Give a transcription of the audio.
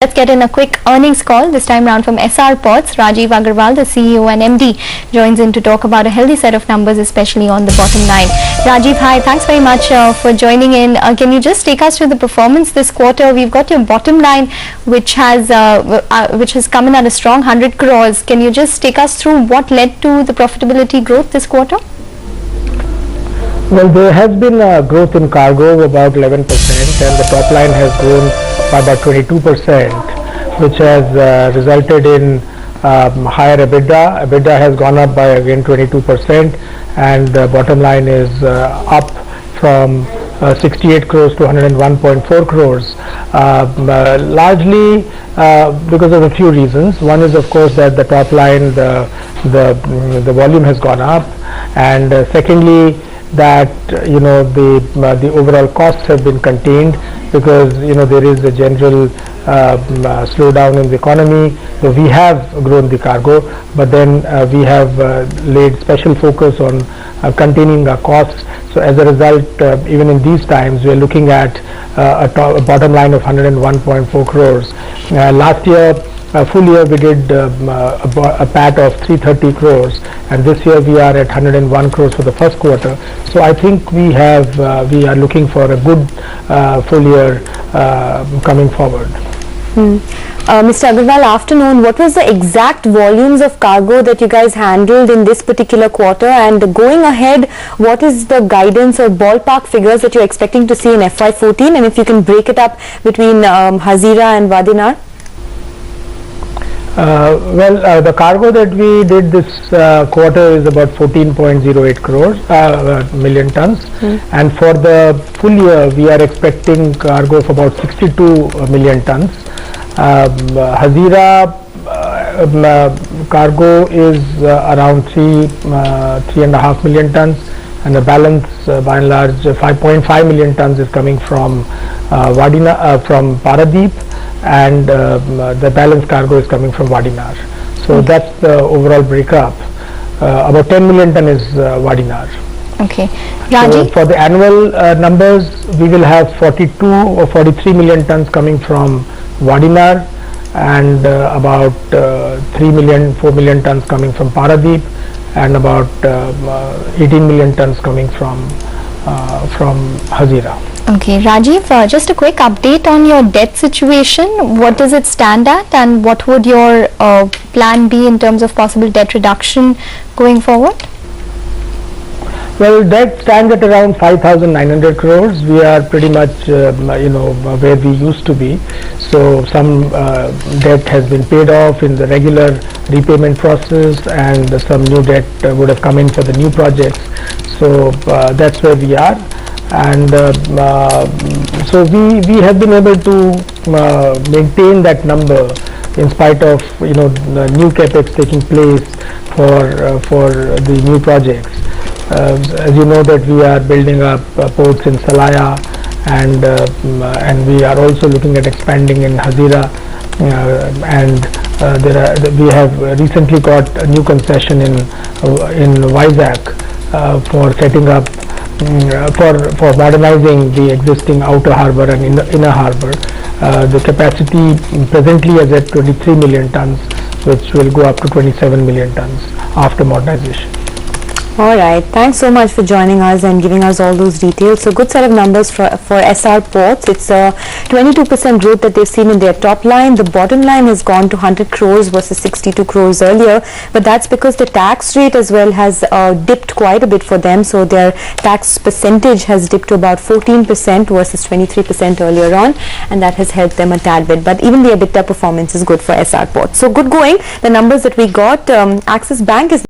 Let's get in a quick earnings call, this time round from Essar Ports. Rajiv Agarwal, the CEO and MD, joins in to talk about a healthy set of numbers, especially on the bottom line. Rajiv, hi, thanks very much for joining in. Can you just take us through the performance this quarter? We've got your bottom line, which has come in at a strong 100 crores. Can you just take us through what led to the profitability growth this quarter? Well, there has been a growth in cargo of about 11%, and the top line has grown by about 22%, which has resulted in higher EBITDA. EBITDA has gone up by again 22%, and the bottom line is up from 68 crores to 101.4 crores, largely because of a few reasons. One is, of course, that the top line, the volume has gone up, and secondly, that the overall costs have been contained, because there is a general slowdown in the economy. So we have grown the cargo, but then we have laid special focus on containing our costs. So as a result, even in these times, we are looking at a bottom line of 101.4 crores. Last year, full year, we did a PAT of 330 crores, and this year we are at 101 crores for the first quarter. So I think we are looking for a good full year coming forward. Mr. Agarwal, afternoon, what was the exact volumes of cargo that you guys handled in this particular quarter, and going ahead, what is the guidance or ballpark figures that you're expecting to see in FY14, and if you can break it up between Hazira and Wadinar? The cargo that we did this quarter is about 14.08 million tons, and for the full year we are expecting cargo of about 62 million tons. Hazira cargo is around 3.5 million tons, and the balance, by and large, 5.5 million tons is coming from from Paradip, and the balance cargo is coming from Wadinar. So that's the overall breakup. About 10 million ton is Wadinar. Okay. Rajiv? So for the annual numbers, we will have 42 or 43 million tons coming from Wadinar, and about 4 million tons coming from Paradip, and about 18 million tons coming from Hazira. Okay, Rajiv, just a quick update on your debt situation. What does it stand at, and what would your plan be in terms of possible debt reduction going forward? Well, debt stands at around 5,900 crores. We are pretty much, where we used to be. So some debt has been paid off in the regular repayment process, and some new debt would have come in for the new projects. So that's where we are. And so we have been able to maintain that number in spite of the new capex taking place for the new projects. As you know, that we are building up ports in Salaya, and we are also looking at expanding in Hazira, and we have recently got a new concession in Vizag for setting up for modernizing the existing outer harbour and inner harbour. The capacity presently is at 23 million tons, which will go up to 27 million tons after modernization. All right, thanks so much for joining us and giving us all those details. So good set of numbers for Essar Ports. It's a 22% growth that they've seen in their top line. The bottom line has gone to 100 crores versus 62 crores earlier, but that's because the tax rate as well has dipped quite a bit for them. So their tax percentage has dipped to about 14% versus 23% earlier on, and that has helped them a tad bit. But even the EBITDA performance is good for Essar Ports. So good going. The numbers that we got, Axis Bank is